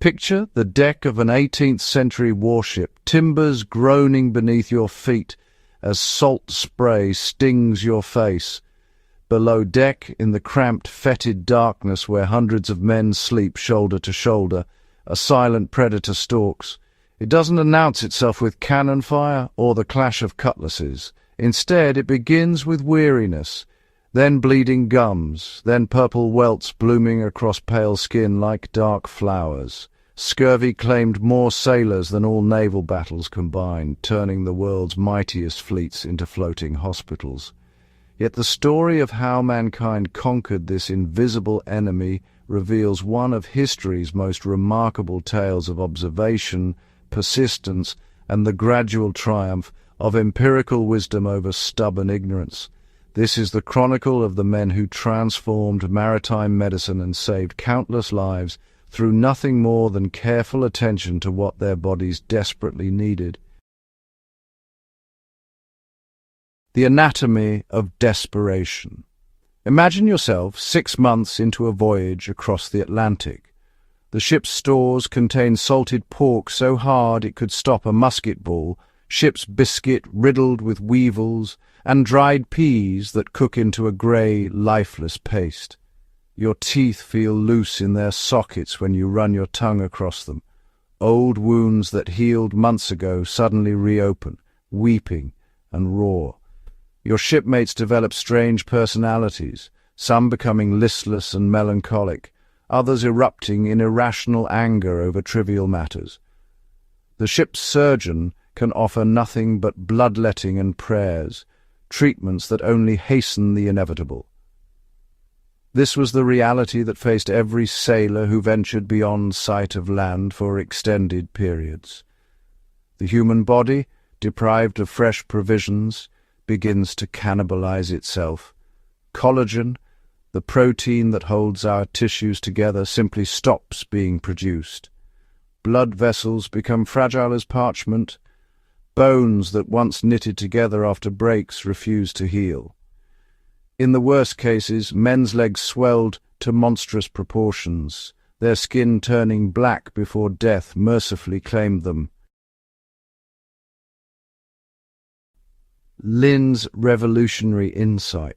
Picture the deck of an 18th century warship, timbers groaning beneath your feet as salt spray stings your face. Below deck, in the cramped, fetid darkness where hundreds of men sleep shoulder to shoulder, a silent predator stalks. It doesn't announce itself with cannon fire or the clash of cutlasses. Instead, it begins with weariness, then bleeding gums, then purple welts blooming across pale skin like dark flowers. Scurvy claimed more sailors than all naval battles combined, turning the world's mightiest fleets into floating hospitals. Yet the story of how mankind conquered this invisible enemy reveals one of history's most remarkable tales of observation, persistence, and the gradual triumph of empirical wisdom over stubborn ignorance. This is the chronicle of the men who transformed maritime medicine and saved countless lives through nothing more than careful attention to what their bodies desperately needed. The anatomy of desperation. Imagine yourself 6 months into a voyage across the Atlantic. The ship's stores contain salted pork so hard it could stop a musket ball, ship's biscuit riddled with weevils, and dried peas that cook into a grey, lifeless paste. Your teeth feel loose in their sockets when you run your tongue across them. Old wounds that healed months ago suddenly reopen, weeping and raw. Your shipmates develop strange personalities, some becoming listless and melancholic, others erupting in irrational anger over trivial matters. The ship's surgeon can offer nothing but bloodletting and prayers, treatments that only hasten the inevitable. This was the reality that faced every sailor who ventured beyond sight of land for extended periods. The human body, deprived of fresh provisions, begins to cannibalize itself. Collagen, the protein that holds our tissues together, simply stops being produced. Blood vessels become fragile as parchment. Bones that once knitted together after breaks refuse to heal. In the worst cases, men's legs swelled to monstrous proportions, their skin turning black before death mercifully claimed them. Lynn's revolutionary insight.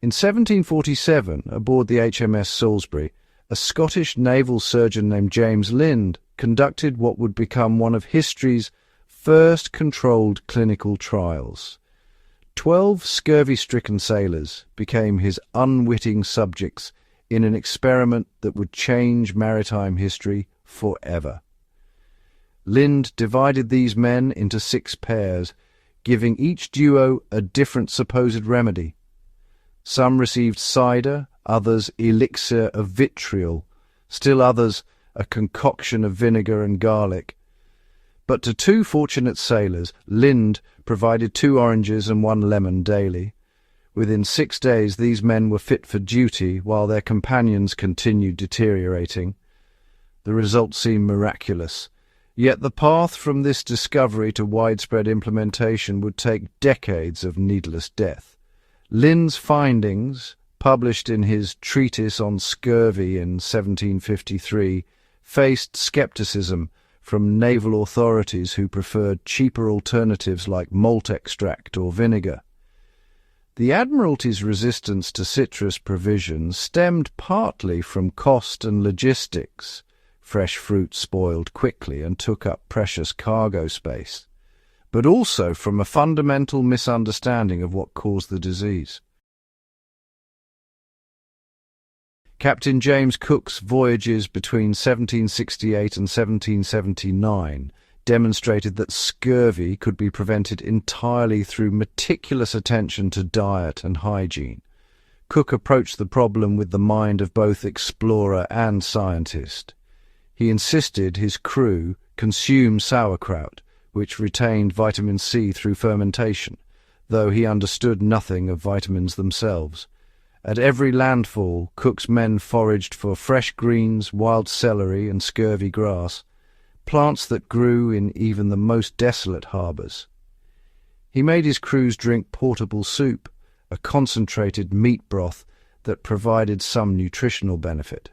In 1747, aboard the HMS Salisbury, a Scottish naval surgeon named James Lind conducted what would become one of history's first controlled clinical trials. 12 scurvy-stricken sailors became his unwitting subjects in an experiment that would change maritime history forever. Lind divided these men into 6 pairs, giving each duo a different supposed remedy. Some received cider, others elixir of vitriol, still others a concoction of vinegar and garlic. But to 2 fortunate sailors, Lind provided 2 oranges and 1 lemon daily. Within 6 days, these men were fit for duty, while their companions continued deteriorating. The result seemed miraculous. Yet the path from this discovery to widespread implementation would take decades of needless death. Lind's findings, published in his Treatise on Scurvy in 1753, faced skepticism from naval authorities who preferred cheaper alternatives like malt extract or vinegar. The Admiralty's resistance to citrus provisions stemmed partly from cost and logistics. Fresh fruit spoiled quickly and took up precious cargo space, but also from a fundamental misunderstanding of what caused the disease. Captain James Cook's voyages between 1768 and 1779 demonstrated that scurvy could be prevented entirely through meticulous attention to diet and hygiene. Cook approached the problem with the mind of both explorer and scientist. He insisted his crew consume sauerkraut, which retained vitamin C through fermentation, though he understood nothing of vitamins themselves. At every landfall, Cook's men foraged for fresh greens, wild celery, and scurvy grass, plants that grew in even the most desolate harbours. He made his crews drink portable soup, a concentrated meat broth that provided some nutritional benefit.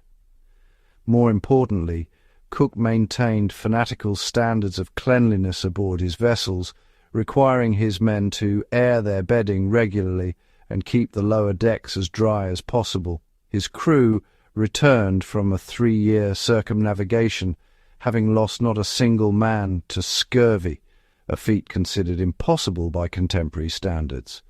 More importantly, Cook maintained fanatical standards of cleanliness aboard his vessels, requiring his men to air their bedding regularly and keep the lower decks as dry as possible. His crew returned from a 3-year circumnavigation, having lost not a single man to scurvy, a feat considered impossible by contemporary standards.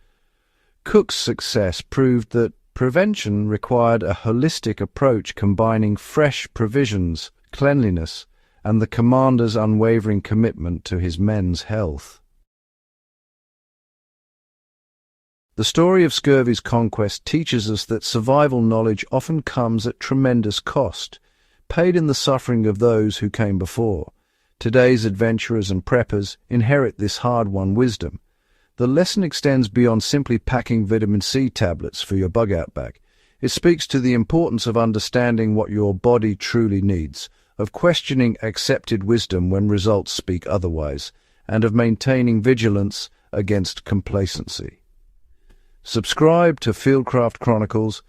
Cook's success proved that prevention required a holistic approach combining fresh provisions, cleanliness, and the commander's unwavering commitment to his men's health. The story of scurvy's conquest teaches us that survival knowledge often comes at tremendous cost, paid in the suffering of those who came before. Today's adventurers and preppers inherit this hard-won wisdom. The lesson extends beyond simply packing vitamin C tablets for your bug-out bag. It speaks to the importance of understanding what your body truly needs, of questioning accepted wisdom when results speak otherwise, and of maintaining vigilance against complacency. Subscribe to Fieldcraft Chronicles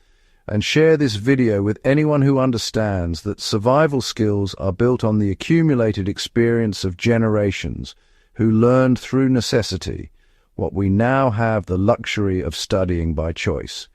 and share this video with anyone who understands that survival skills are built on the accumulated experience of generations who learned through necessity what we now have the luxury of studying by choice.